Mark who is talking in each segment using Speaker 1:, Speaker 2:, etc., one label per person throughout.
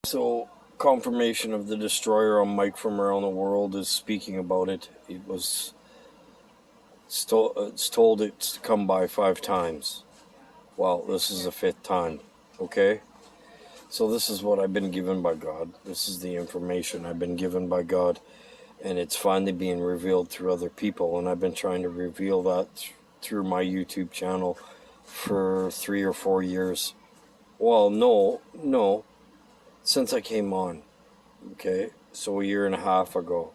Speaker 1: So, confirmation of the destroyer on Mike from around the world is speaking about it. It's told it's to come by 5 times. Well, this is the 5th time. Okay? So this is what I've been given by God. This is the information I've been given by God. And it's finally being revealed through other people. And I've been trying to reveal that through my YouTube channel for 3 or 4 years. Well, no. Since I came on. Okay? So a year and a half ago.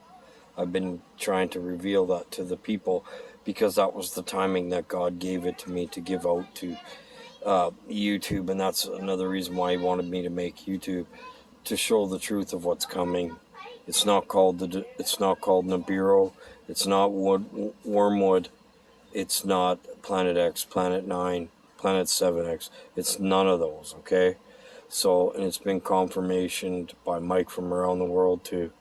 Speaker 1: I've been trying to reveal that to the people because that was the timing that God gave it to me to give out to YouTube, and that's another reason why He wanted me to make YouTube, to show the truth of what's coming. It's not called Nibiru. It's not Wormwood. It's not Planet X, Planet 9, Planet 7X. It's none of those. Okay, so and it's been confirmationed by Mike from around the world too.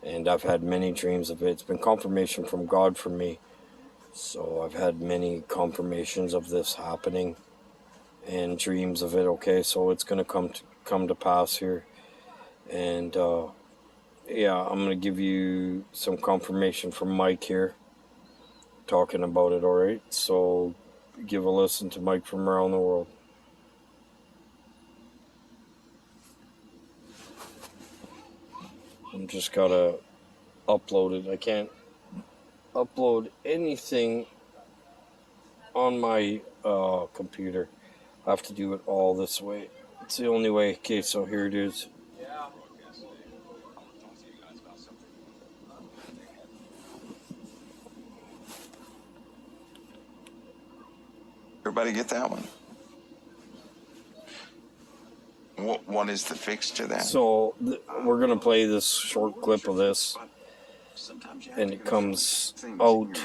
Speaker 1: And I've had many dreams of it. It's been confirmation from God for me. So I've had many confirmations of this happening and dreams of it. Okay, so it's going to come to pass here. And yeah, I'm going to give you some confirmation from Mike here talking about it, all right? So give a listen to Mike from around the world. I'm just got to upload it. I can't upload anything on my computer. I have to do it all this way. It's the only way. Okay, so here it is.
Speaker 2: Everybody get that one? What is the fix to that?
Speaker 1: So we're going to play this short clip of this, and it comes out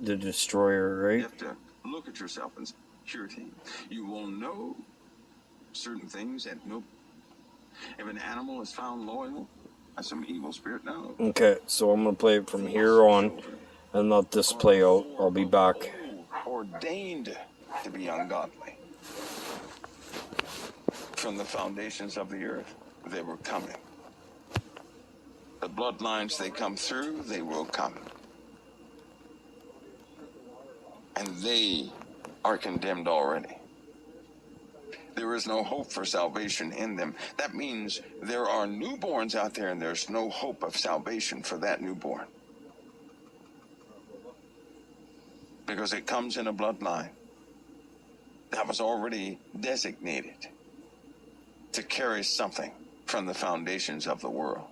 Speaker 1: the destroyer, right?
Speaker 2: You have to look at yourself and security. You will know certain things that no. If an animal is found loyal, that's some evil spirit. No.
Speaker 1: Okay, so I'm going to play it from here on and let this play out. I'll be back.
Speaker 2: Ordained to be ungodly. From the foundations of the earth, they were coming. The bloodlines they come through, they will come. And they are condemned already. There is no hope for salvation in them. That means there are newborns out there and there's no hope of salvation for that newborn. Because it comes in a bloodline that was already designated to carry something from the foundations of the world.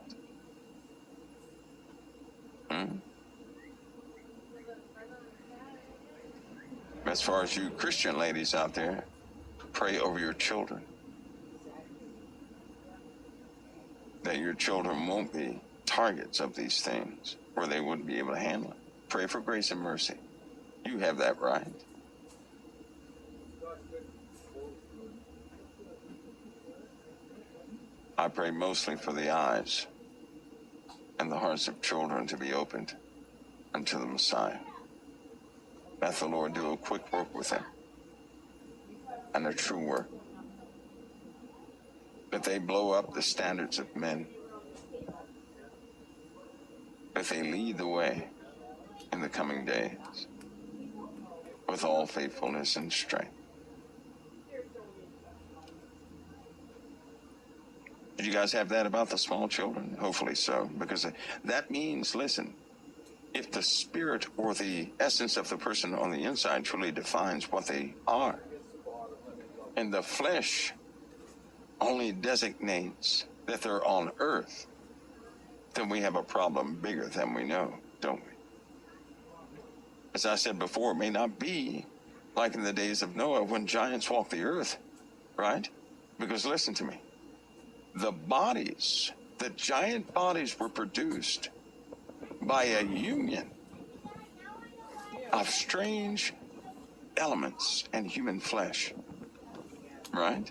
Speaker 2: As far as you Christian ladies out there, pray over your children. That your children won't be targets of these things, or they wouldn't be able to handle it. Pray for grace and mercy. You have that right. I pray mostly for the eyes and the hearts of children to be opened unto the Messiah. Let the Lord do a quick work with them and a true work. That they blow up the standards of men. That they lead the way in the coming days with all faithfulness and strength. Did you guys have that about the small children? Hopefully so, because that means, listen, if the spirit or the essence of the person on the inside truly defines what they are, and the flesh only designates that they're on earth, then we have a problem bigger than we know, don't we? As I said before, it may not be like in the days of Noah when giants walked the earth, right? Because listen to me. The giant bodies were produced by a union of strange elements and human flesh, right?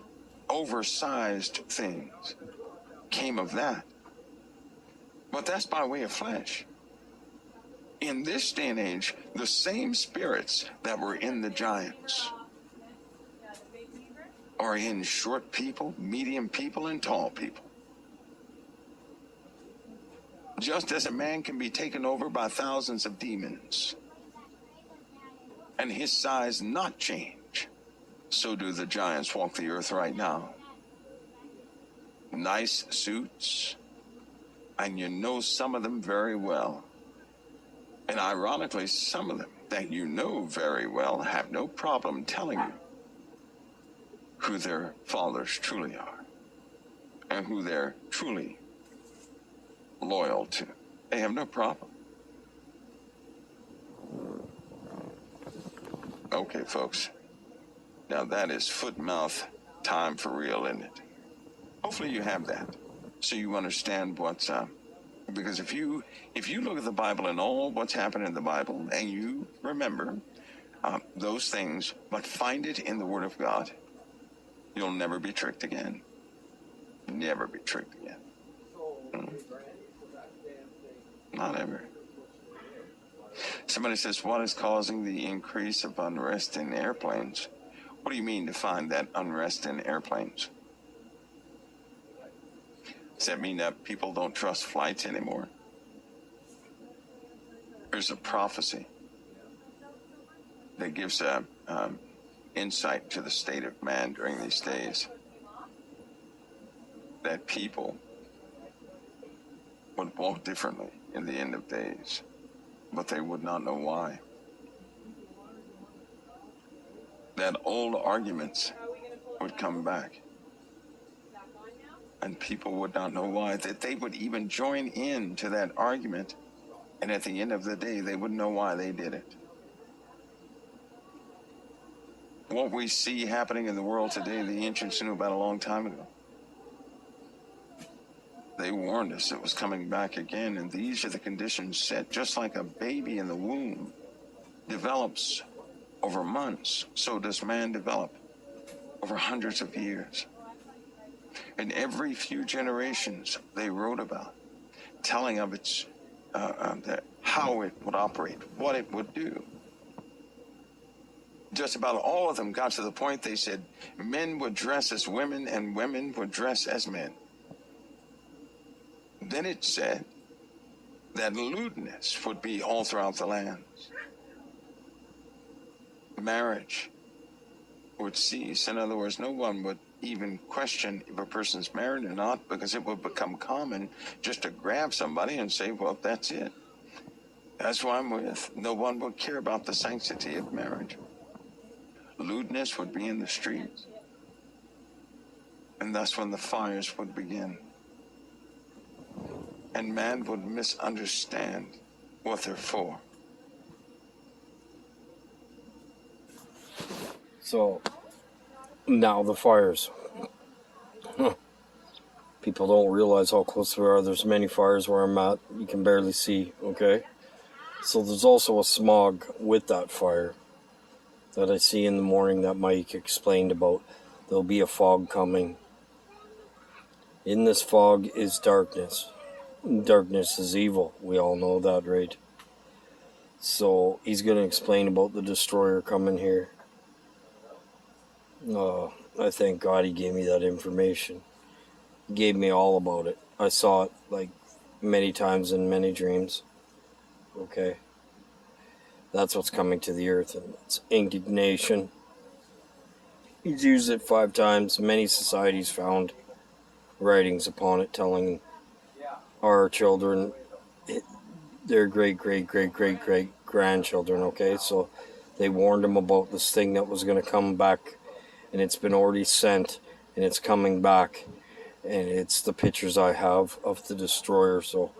Speaker 2: Oversized things came of that. But that's by way of flesh. In this day and age, the same spirits that were in the giants are in short people, medium people, and tall people. Just as a man can be taken over by thousands of demons and his size not change, so do the giants walk the earth right now. Nice suits, and you know some of them very well. And ironically, some of them that you know very well have no problem telling you who their fathers truly are and who they're truly loyal to. They have no problem. Okay, folks. Now that is foot mouth time for real, isn't it? Hopefully you have that, so you understand what's because if you look at the Bible and all what's happened in the Bible, and you remember those things, but find it in the Word of God, you'll never be tricked again. Never be tricked again. Not ever. Somebody says, what is causing the increase of unrest in airplanes? What do you mean to find that unrest in airplanes? Does that mean that people don't trust flights anymore? There's a prophecy that gives insight to the state of man during these days, that people would walk differently in the end of days, but they would not know why. That old arguments would come back, and people would not know why, that they would even join in to that argument, and at the end of the day, they wouldn't know why they did it. What we see happening in the world today, the ancients knew about a long time ago. They warned us it was coming back again, and these are the conditions set. Just like a baby in the womb develops over months, so does man develop over hundreds of years. And every few generations, they wrote about, telling of its how it would operate, what it would do. Just about all of them got to the point they said men would dress as women and women would dress as men. Then it said that lewdness would be all throughout the land. Marriage would cease. In other words, no one would even question if a person's married or not, because it would become common just to grab somebody and say, well, that's it. That's who I'm with. No one would care about the sanctity of marriage. Lewdness would be in the streets. And that's when the fires would begin. And man would misunderstand what they're for.
Speaker 1: So, now the fires. People don't realize how close we are. There's many fires where I'm at. You can barely see, okay? So there's also a smog with that fire that I see in the morning that Mike explained about. There'll be a fog coming. In this fog is darkness. Darkness is evil. We all know that, right? So he's going to explain about the destroyer coming here. I thank God he gave me that information. He gave me all about it. I saw it like many times in many dreams. Okay? That's what's coming to the earth, and it's indignation. He's used it 5 times. Many societies found writings upon it telling our children, their great-great-great-great-great-grandchildren, okay? So they warned them about this thing that was going to come back, and it's been already sent, and it's coming back, and it's the pictures I have of the destroyer. So,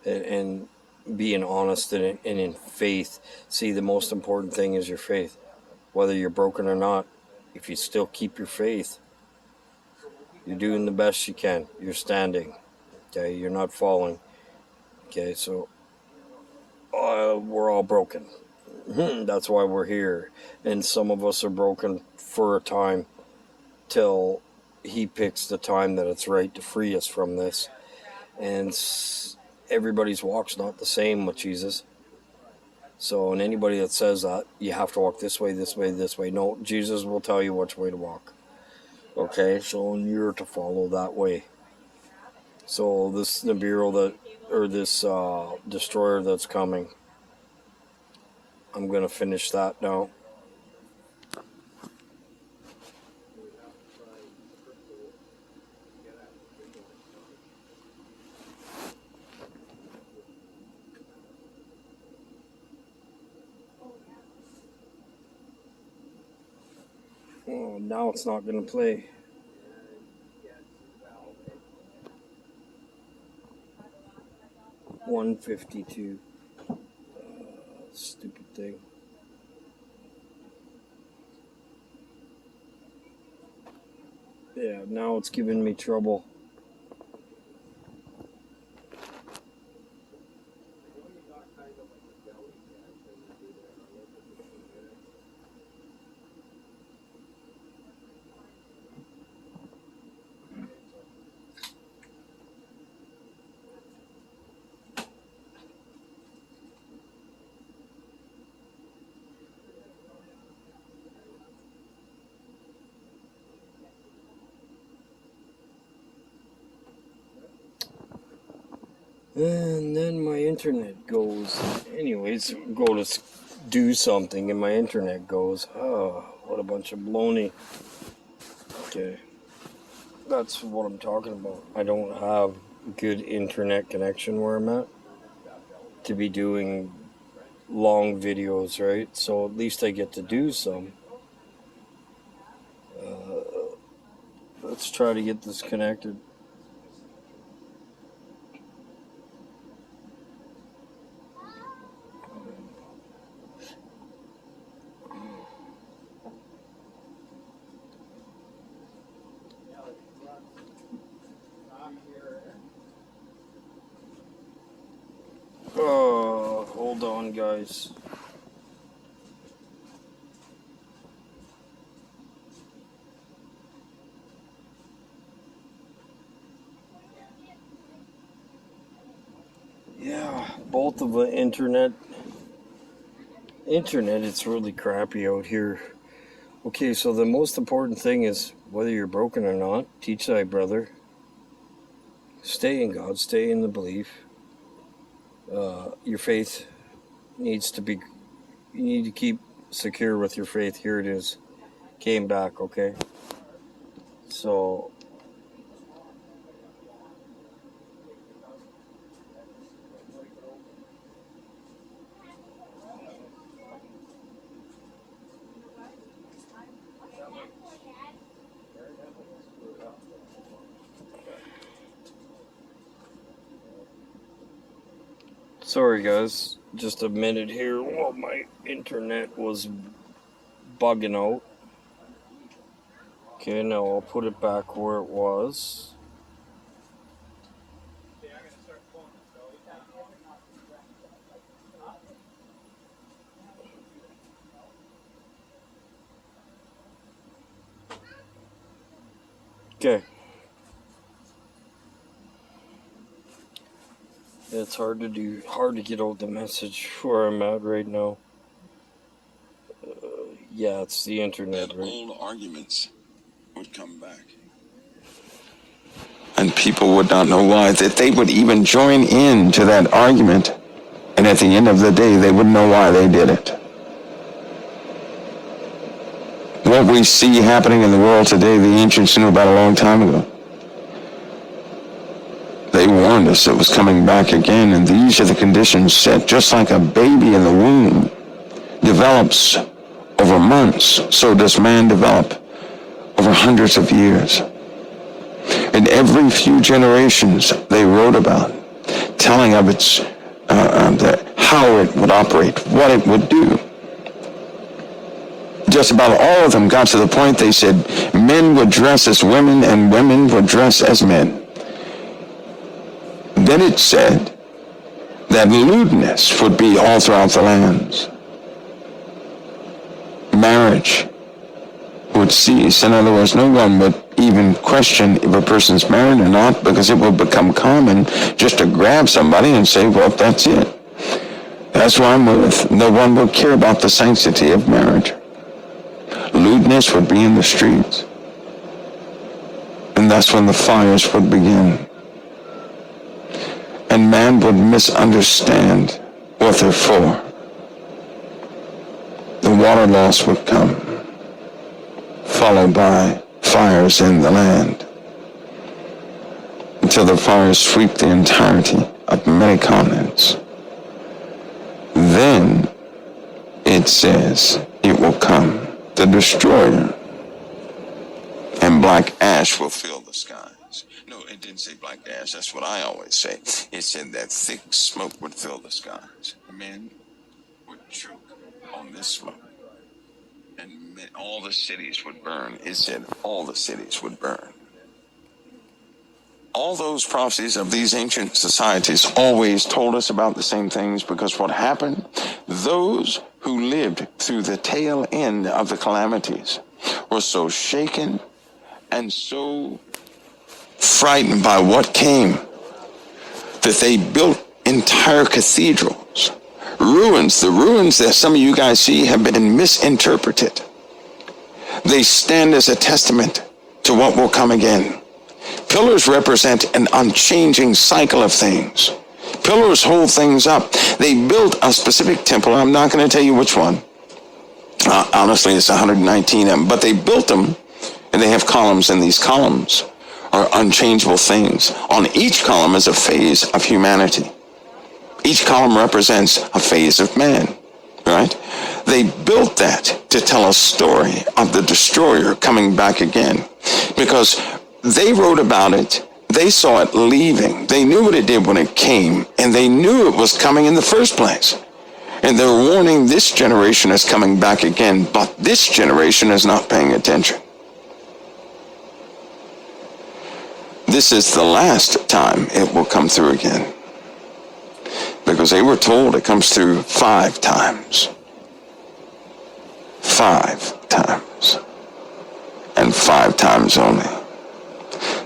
Speaker 1: and being honest and in faith. See, the most important thing is your faith. Whether you're broken or not, if you still keep your faith, you're doing the best you can. You're standing. Okay, you're not falling. Okay, so we're all broken. That's why we're here. And some of us are broken for a time till he picks the time that it's right to free us from this. And everybody's walk's not the same with Jesus. So, and anybody that says that you have to walk this way, this way, this way, no, Jesus will tell you which way to walk. Okay, so you're to follow that way. So this Nibiru that or this destroyer that's coming. I'm gonna finish that now. Oh, now it's not gonna play. $152. Stupid thing. Yeah, now it's giving me trouble. And then my internet goes. Anyways, go to do something and my internet goes. Oh, what a bunch of baloney. Okay. That's what I'm talking about. I don't have good internet connection where I'm at to be doing long videos, right? So at least I get to do some. Let's try to get this connected. Oh, hold on, guys. Yeah, both of the internet, it's really crappy out here. Okay, so the most important thing is whether you're broken or not, teach thy brother. Stay in God, stay in the belief. Your faith needs to be, you need to keep secure with your faith. Here it is. Came back, okay? So, sorry guys, just a minute here while my internet was bugging out. Okay, now I'll put it back where it was. Okay. It's hard to get out the message where I'm at right now. Yeah, it's the internet,
Speaker 2: And
Speaker 1: right?
Speaker 2: old arguments would come back. And people would not know why, that they would even join in to that argument. And at the end of the day, they wouldn't know why they did it. What we see happening in the world today, the ancients knew about a long time ago. They warned us it was coming back again, and these are the conditions set. Just like a baby in the womb develops over months, so does man develop over hundreds of years. And every few generations they wrote about, telling of its how it would operate, what it would do. Just about all of them got to the point they said men would dress as women and women would dress as men. Then it said that lewdness would be all throughout the lands. Marriage would cease. In other words, no one would even question if a person's married or not, because it would become common just to grab somebody and say, well, that's it. That's what I'm with. No one would care about the sanctity of marriage. Lewdness would be in the streets. And that's when the fires would begin. and man would misunderstand what they're for. The water loss would come, followed by fires in the land, until the fires sweep the entirety of many continents. Then it says it will come, the destroyer, and black ash will fill the skies. No, it didn't say black ash. That's what I always say. It said that thick smoke would fill the skies. Men would choke on this smoke. And all the cities would burn. It said all the cities would burn. All those prophecies of these ancient societies always told us about the same things, because what happened, those who lived through the tail end of the calamities were so shaken and so frightened by what came that they built entire cathedrals. Ruins, the ruins that some of you guys see have been misinterpreted. They stand as a testament to what will come again. Pillars represent an unchanging cycle of things. Pillars hold things up. They built a specific temple. I'm not going to tell you which one. Honestly, it's 119 of them. But they built them, and they have columns, and these columns are unchangeable things. On each column is a phase of humanity. Each column represents a phase of man, right? They built that to tell a story of the destroyer coming back again, because they wrote about it. They saw it leaving. They knew what it did when it came, and they knew it was coming in the first place. And they're warning this generation is coming back again, but this generation is not paying attention. This is the last time it will come through again, because they were told it comes through 5 times. 5 times. And 5 times only.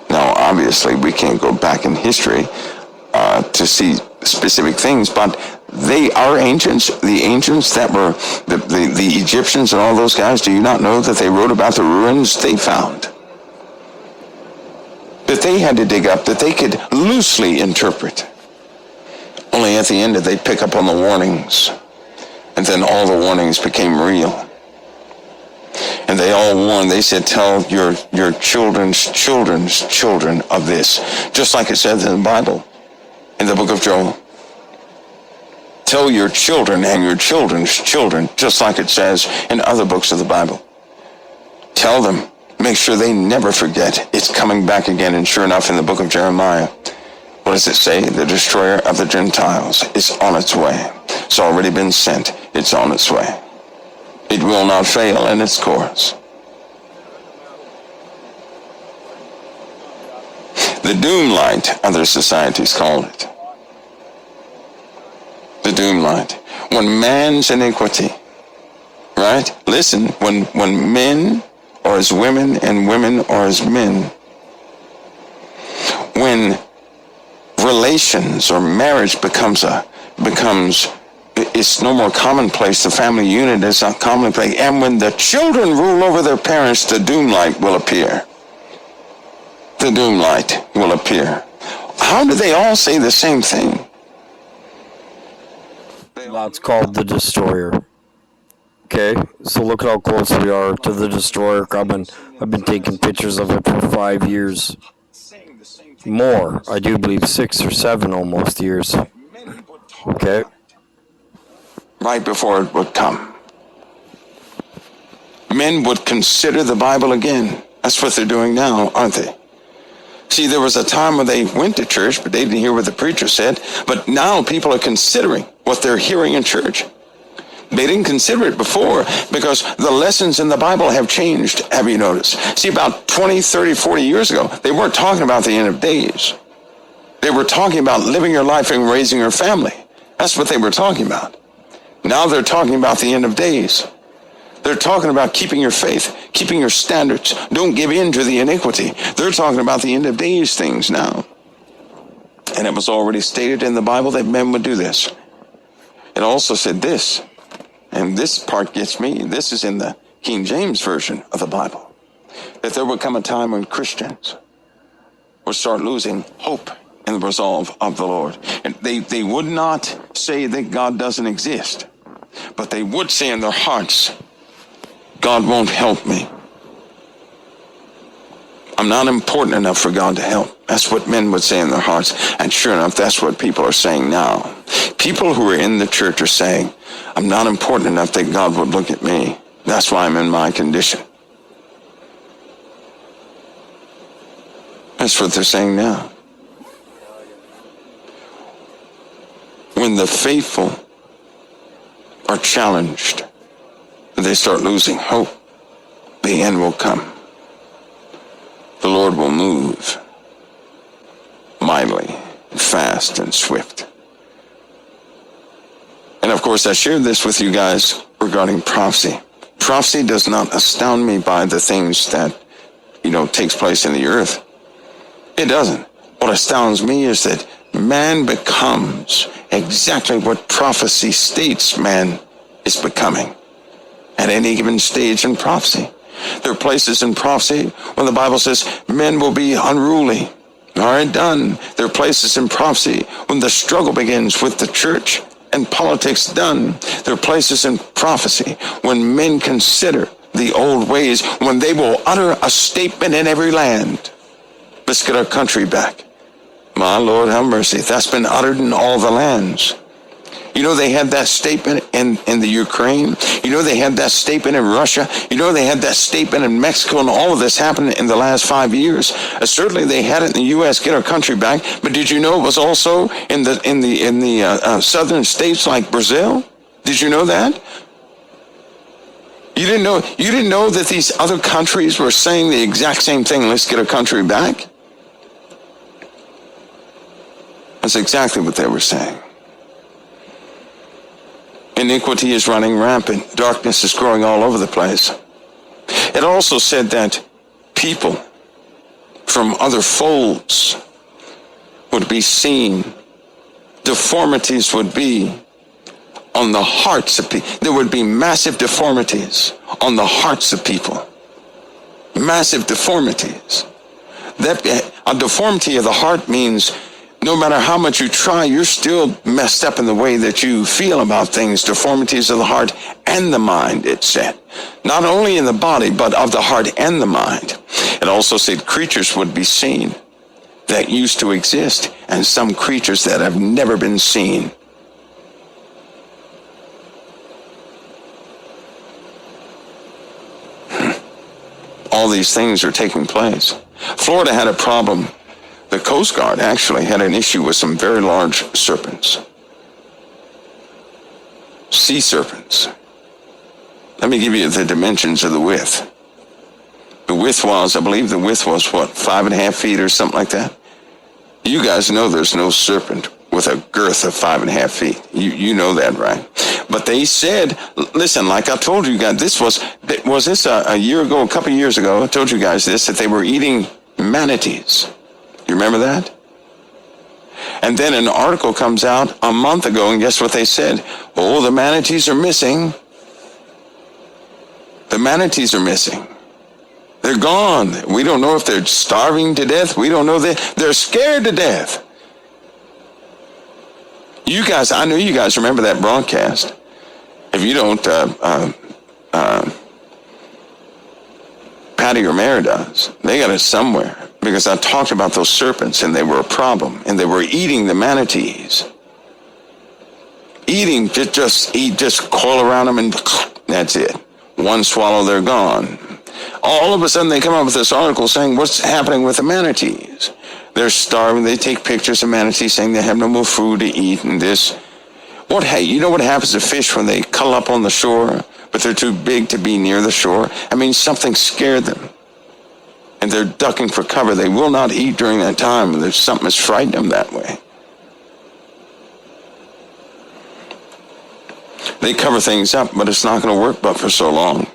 Speaker 2: Now, obviously, we can't go back in history to see specific things, but they are ancients. The ancients that were the Egyptians and all those guys, do you not know that they wrote about the ruins they found? That they had to dig up, that they could loosely interpret. Only at the end did they pick up on the warnings. And then all the warnings became real. And they all warned. They said, tell your children's children of this. Just like it says in the Bible, in the book of Joel. Tell your children and your children's children, just like it says in other books of the Bible. Tell them. Make sure they never forget. It's coming back again. And sure enough, in the book of Jeremiah, what does it say? The destroyer of the Gentiles is on its way. It's already been sent. It's on its way. It will not fail in its course. The doom light, other societies called it. The doom light. When man's iniquity, right? Listen, when men are as women and women are as men, when relations or marriage becomes it's no more commonplace, the family unit is not commonplace, and when the children rule over their parents, the doom light will appear. The doom light will appear. How do they all say the same thing?
Speaker 1: That's called the destroyer. Okay, so look at how close we are to the destroyer coming. I've been taking pictures of it for 5 years. More, I do believe 6 or 7 almost years. Okay.
Speaker 2: Right before it would come. Men would consider the Bible again. That's what they're doing now, aren't they? See, there was a time when they went to church, but they didn't hear what the preacher said. But now people are considering what they're hearing in church. They didn't consider it before because the lessons in the Bible have changed, have you noticed? See, about 20, 30, 40 years ago, they weren't talking about the end of days. They were talking about living your life and raising your family. That's what they were talking about. Now they're talking about the end of days. They're talking about keeping your faith, keeping your standards. Don't give in to the iniquity. They're talking about the end of days things now. And it was already stated in the Bible that men would do this. It also said this. And this part gets me. This is in the King James Version of the Bible. That there would come a time when Christians would start losing hope in the resolve of the Lord. And they would not say that God doesn't exist, but they would say in their hearts, God won't help me. I'm not important enough for God to help. That's what men would say in their hearts. And sure enough, that's what people are saying now. People who are in the church are saying, I'm not important enough that God would look at me. That's why I'm in my condition. That's what they're saying now. When the faithful are challenged, they start losing hope, the end will come. The Lord will move mightily, fast, and swift. And of course, I shared this with you guys regarding prophecy. Prophecy does not astound me by the things that, takes place in the earth. It doesn't. What astounds me is that man becomes exactly what prophecy states man is becoming at any given stage in prophecy. There are places in prophecy when the Bible says men will be unruly. All right, done. There are places in prophecy when the struggle begins with the church and politics, done. There are places in prophecy when men consider the old ways, when they will utter a statement in every land. Let's get our country back. My Lord, have mercy. That's been uttered in all the lands. They had that statement in the Ukraine. They had that statement in Russia. They had that statement in Mexico, and all of this happened in the last 5 years. Certainly they had it in the U.S., get our country back. But did you know it was also in the southern states like Brazil? Did you know that? You didn't know that these other countries were saying the exact same thing, let's get our country back? That's exactly what they were saying. Iniquity is running rampant. Darkness is growing all over the place. It also said that people from other folds would be seen. Deformities would be on the hearts of people. There would be massive deformities on the hearts of people. Massive deformities. A deformity of the heart means no matter how much you try, you're still messed up in the way that you feel about things. Deformities of the heart and the mind, it said. Not only in the body, but of the heart and the mind. It also said creatures would be seen that used to exist, and some creatures that have never been seen. All these things are taking place. Florida had a problem. The Coast Guard actually had an issue with some very large serpents. Sea serpents. Let me give you the dimensions of the width. The width was, I believe the width was, 5.5 feet or something like that? You guys know there's no serpent with a girth of 5.5 feet. You know that, right? But they said, listen, like I told you guys, this was this a year ago, a couple of years ago, I told you guys this, that they were eating manatees. You remember that? And then an article comes out a month ago, and guess what they said? Oh, the manatees are missing. The manatees are missing. They're gone. We don't know if they're starving to death. We don't know. They're scared to death. You guys, I know you guys remember that broadcast. If you don't, Patty or Mary does. They got it somewhere. Because I talked about those serpents, and they were a problem, and they were eating the manatees. Eating, just coil around them, and that's it. One swallow, they're gone. All of a sudden, they come up with this article saying, what's happening with the manatees? They're starving. They take pictures of manatees saying they have no more food to eat, and this. You know what happens to fish when they cuddle up on the shore, but they're too big to be near the shore? I mean, something scared them. And they're ducking for cover. They will not eat during that time. There's something that's frightened them that way. They cover things up, but it's not going to work but for so long.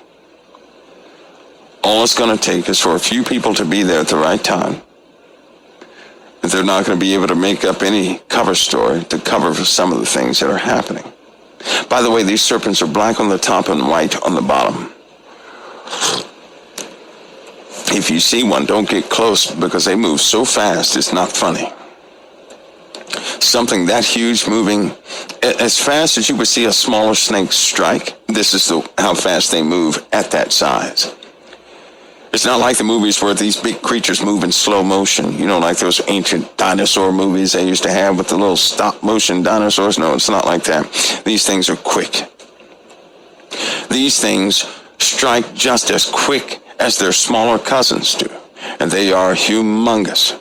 Speaker 2: All it's going to take is for a few people to be there at the right time. If they're not going to be able to make up any cover story to cover for some of the things that are happening. By the way, these serpents are black on the top and white on the bottom. If you see one, don't get close because they move so fast, it's not funny. something that huge moving as fast as you would see a smaller snake strike. This is how fast they move at that size. It's not like the movies where these big creatures move in slow motion, like those ancient dinosaur movies they used to have with the little stop motion dinosaurs. No, it's not like that. These things are quick. These things strike just as quick as their smaller cousins do, and they are humongous.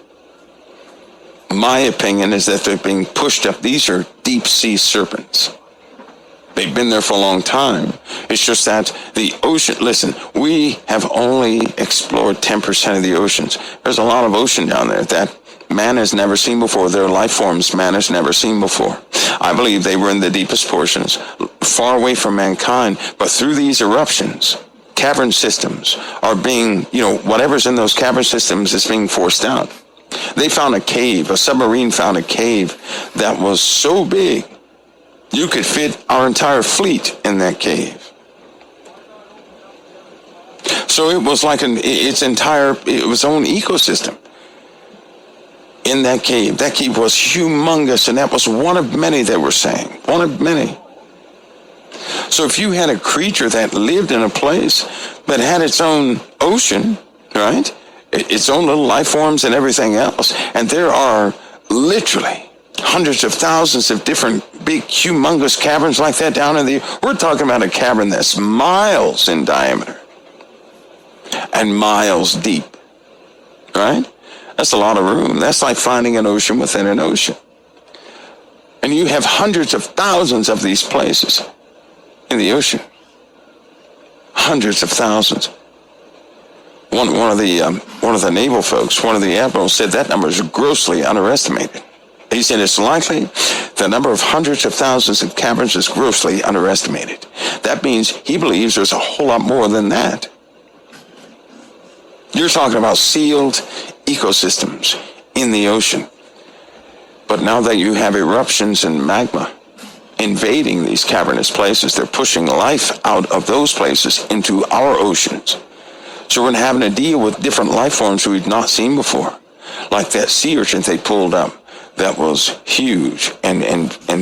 Speaker 2: My opinion is that they're being pushed up. These are deep sea serpents. They've been there for a long time. It's just that the ocean, listen, we have only explored 10% of the oceans. There's a lot of ocean down there that man has never seen before. There are life forms man has never seen before. I believe they were in the deepest portions, far away from mankind, but through these eruptions, cavern systems are being, whatever's in those cavern systems is being forced out. They found a cave, a submarine found a cave that was so big, you could fit our entire fleet in that cave. So it was like it was own ecosystem in that cave. That cave was humongous, and that was one of many that were saying. One of many. So if you had a creature that lived in a place that had its own ocean, right? Its own little life forms and everything else, and there are literally hundreds of thousands of different big, humongous caverns like that down in the... We're talking about a cavern that's miles in diameter and miles deep, right? That's a lot of room. That's like finding an ocean within an ocean. And you have hundreds of thousands of these places in the ocean. Hundreds of thousands. One of the naval folks, one of the admirals, said that number is grossly underestimated. He said it's likely the number of hundreds of thousands of caverns is grossly underestimated. That means he believes there's a whole lot more than that. You're talking about sealed ecosystems in the ocean. But now that you have eruptions and magma invading these cavernous places, they're pushing life out of those places into our oceans. So we're having to deal with different life forms we've not seen before. Like that sea urchin they pulled up. That was huge and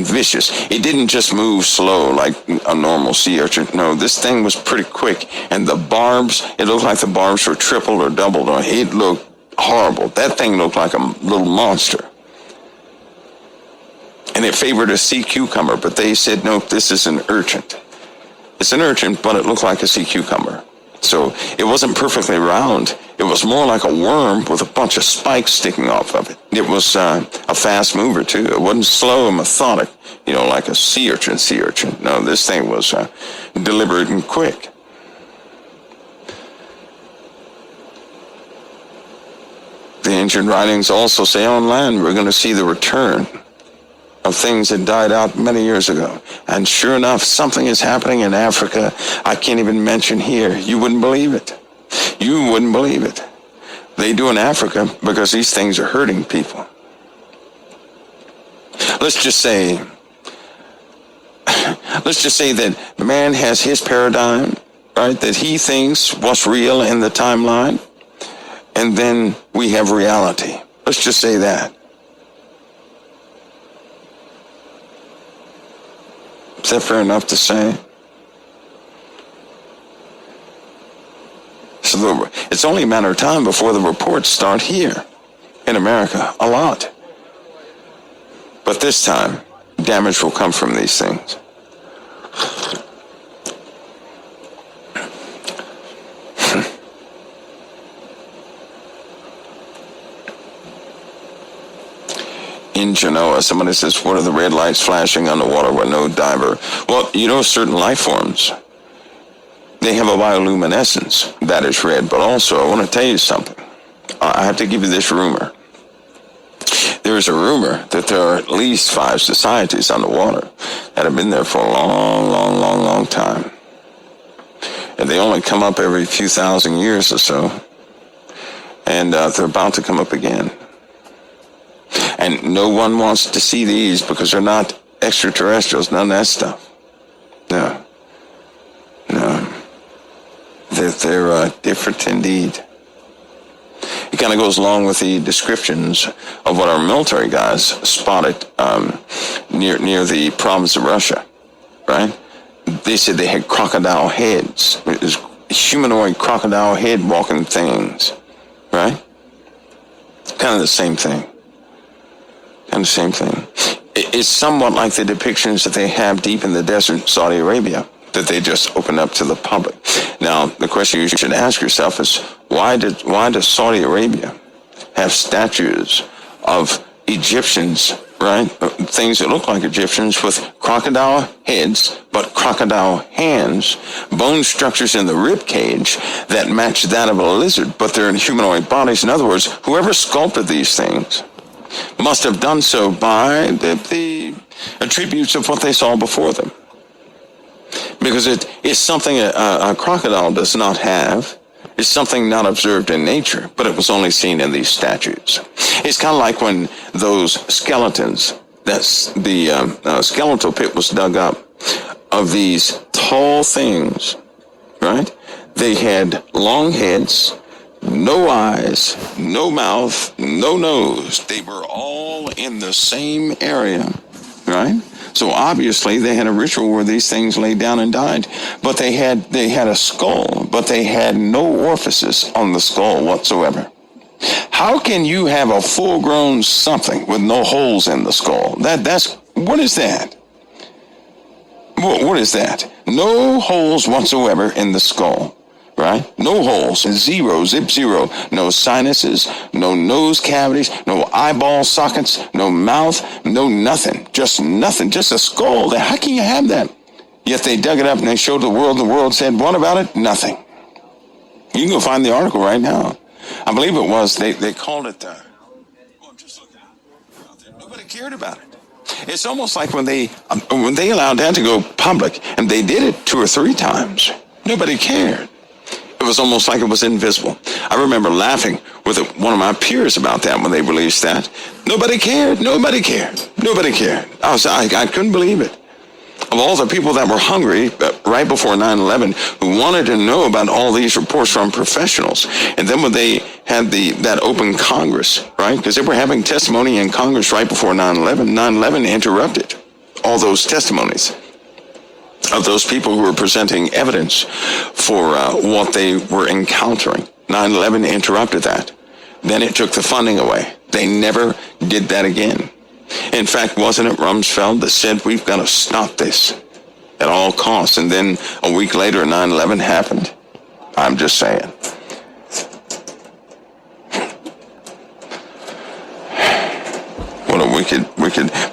Speaker 2: vicious. It didn't just move slow like a normal sea urchin. No, this thing was pretty quick. And the barbs, it looked like the barbs were tripled or doubled. It looked horrible. That thing looked like a little monster. And it favored a sea cucumber, but they said, nope, this is an urchin. It's an urchin, but it looked like a sea cucumber. So it wasn't perfectly round. It was more like a worm with a bunch of spikes sticking off of it. It was a fast mover, too. It wasn't slow and methodic, like a sea urchin. No, this thing was deliberate and quick. The ancient writings also say on land we're going to see the return of things that died out many years ago. And sure enough, something is happening in Africa I can't even mention here. You wouldn't believe it. You wouldn't believe it. They do in Africa because these things are hurting people. Let's just say that man has his paradigm, right, that he thinks what's real in the timeline, and then we have reality. Let's just say that. Is that fair enough to say? So it's only a matter of time before the reports start here in America, a lot. But this time, damage will come from these things. In Genoa, somebody says, what are the red lights flashing on the water with no diver? Well, certain life forms, they have a bioluminescence that is red. But also, I want to tell you something. I have to give you this rumor. There is a rumor that there are at least 5 societies on the water that have been there for a long time. And they only come up every few thousand years or so. And they're about to come up again. And no one wants to see these because they're not extraterrestrials, none of that stuff. No. They're different indeed. It kind of goes along with the descriptions of what our military guys spotted near the province of Russia, right? They said they had crocodile heads. It was humanoid crocodile head walking things, right? Kind of the same thing. Kind of the same thing. It's somewhat like the depictions that they have deep in the desert, Saudi Arabia, that they just open up to the public. Now, the question you should ask yourself is, why does Saudi Arabia have statues of Egyptians, right? Things that look like Egyptians with crocodile heads, but crocodile hands, bone structures in the rib cage that match that of a lizard, but they're in humanoid bodies. In other words, whoever sculpted these things must have done so by the attributes of what they saw before them. Because it is something a crocodile does not have. It's something not observed in nature, but it was only seen in these statues. It's kind of like when those skeletons, that's the skeletal pit was dug up of these tall things, right? They had long heads, no eyes, no mouth, no nose. They were all in the same area, right? So obviously they had a ritual where these things laid down and died. But they had a skull, but they had no orifices on the skull whatsoever. How can you have a full-grown something with no holes in the skull? What is that? What is that? No holes whatsoever in the skull. Right? No holes, zero, zip zero, no sinuses, no nose cavities, no eyeball sockets, no mouth, no nothing, just a skull. How can you have that? Yet they dug it up and they showed the world said, what about it? Nothing. You can go find the article right now. I believe it was, they called it, just look out there. Nobody cared about it. It's almost like when they allowed that to go public, and they did it 2 or 3 times, nobody cared. It was almost like it was invisible. I remember laughing with one of my peers about that when they released that. Nobody cared. Nobody cared. Nobody cared. I couldn't believe it. Of all the people that were hungry right before 9/11, who wanted to know about all these reports from professionals, and then when they had that open Congress, right? Because they were having testimony in Congress right before 9/11. 9/11 interrupted all those testimonies of those people who were presenting evidence for what they were encountering. 9/11 interrupted that. Then it took the funding away. They never did that again. In fact, wasn't it Rumsfeld that said, we've got to stop this at all costs? And then a week later, 9/11 happened. I'm just saying. What a wicked.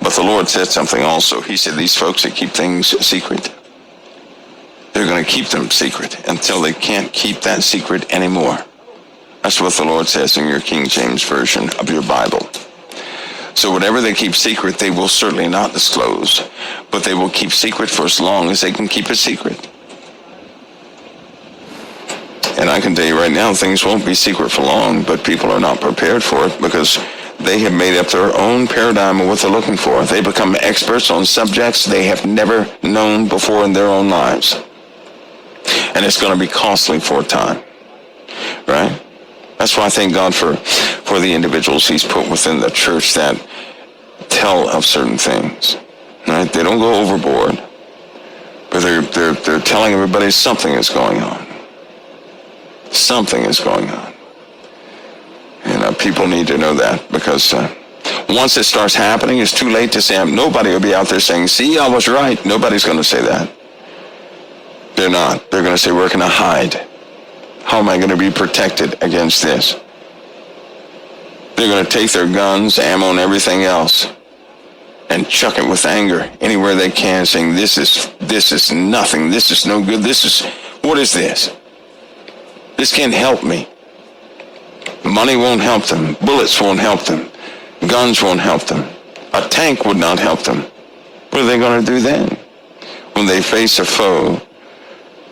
Speaker 2: But the Lord said something also. He said, these folks that keep things secret, they're going to keep them secret until they can't keep that secret anymore. That's what the Lord says in your King James Version of your Bible. So whatever they keep secret, they will certainly not disclose, but they will keep secret for as long as they can keep it secret. And I can tell you right now, things won't be secret for long, but people are not prepared for it because they have made up their own paradigm of what they're looking for. They become experts on subjects they have never known before in their own lives. And it's going to be costly for a time, right? That's why I thank God for the individuals he's put within the church that tell of certain things, right? They don't go overboard, but they're telling everybody something is going on. Something is going on. And people need to know that, because once it starts happening, it's too late to say, nobody will be out there saying, see, I was right. Nobody's going to say that. They're not. They're going to say, we're going to hide. How am I going to be protected against this? They're going to take their guns, ammo, and everything else and chuck it with anger anywhere they can, saying, this is nothing. This is no good. What is this? This can't help me. Money won't help them. Bullets won't help them. Guns won't help them. A tank would not help them. What are they going to do then? When they face a foe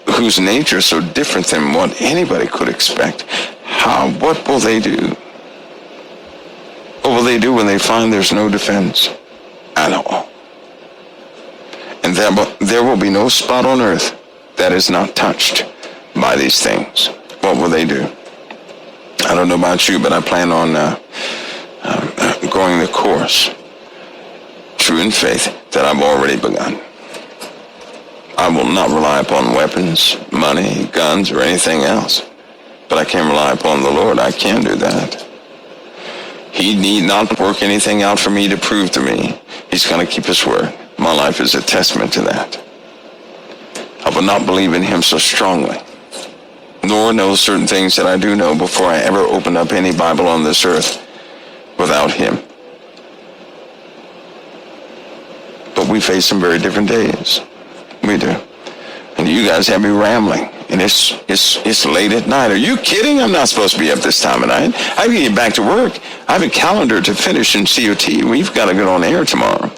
Speaker 2: whose nature is so different than what anybody could expect, what will they do? What will they do when they find there's no defense at all? And there will be no spot on earth that is not touched by these things. What will they do? I don't know about you, but I plan on going the course, true in faith, that I've already begun. I will not rely upon weapons, money, guns, or anything else. But I can rely upon the Lord. I can do that. He need not work anything out for me to prove to me He's going to keep His word. My life is a testament to that. I will not believe in Him so strongly, nor know certain things that I do know before I ever open up any Bible on this earth without Him. But we face some very different days. We do. And you guys have me rambling. And it's late at night. Are you kidding? I'm not supposed to be up this time of night. I have to get back to work. I have a calendar to finish in COT. We've got to get on air tomorrow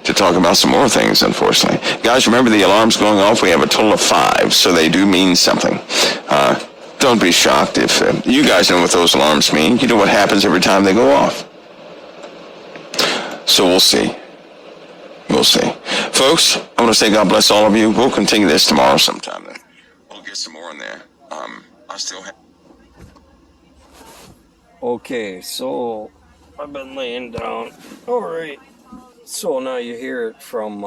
Speaker 2: to talk about some more things, unfortunately. Guys, remember the alarms going off? We have a total of 5, so they do mean something. Don't be shocked if you guys know what those alarms mean. You know what happens every time they go off. So we'll see. We'll see. Folks, I want to say God bless all of you. We'll continue this tomorrow sometime then. We'll get some more in there. I still have...
Speaker 1: Okay, so I've been laying down. Alright. So now you hear it from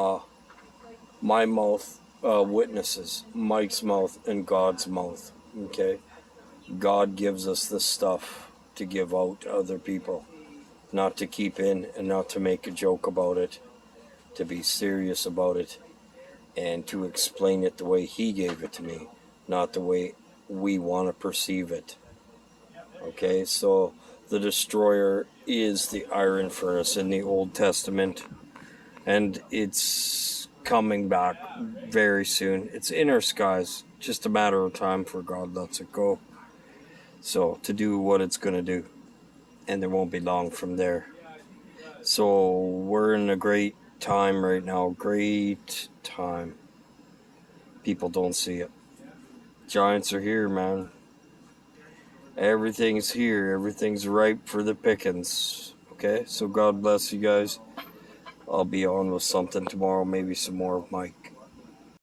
Speaker 1: my mouth, witnesses, Mike's mouth, and God's mouth. Okay? God gives us this stuff to give out to other people. Not to keep in and not to make a joke about it. To be serious about it. And to explain it the way He gave it to me. Not the way we want to perceive it. Okay, so the destroyer is the iron furnace in the Old Testament, and it's coming back very soon. It's in our skies, just a matter of time for God lets it go. So to do what it's going to do, and there won't be long from there. So we're in a great time right now, great time. People don't see it. Giants are here, man. Everything's here. Everything's ripe for the pickings. Okay? So God bless you guys. I'll be on with something tomorrow. Maybe some more of Mike.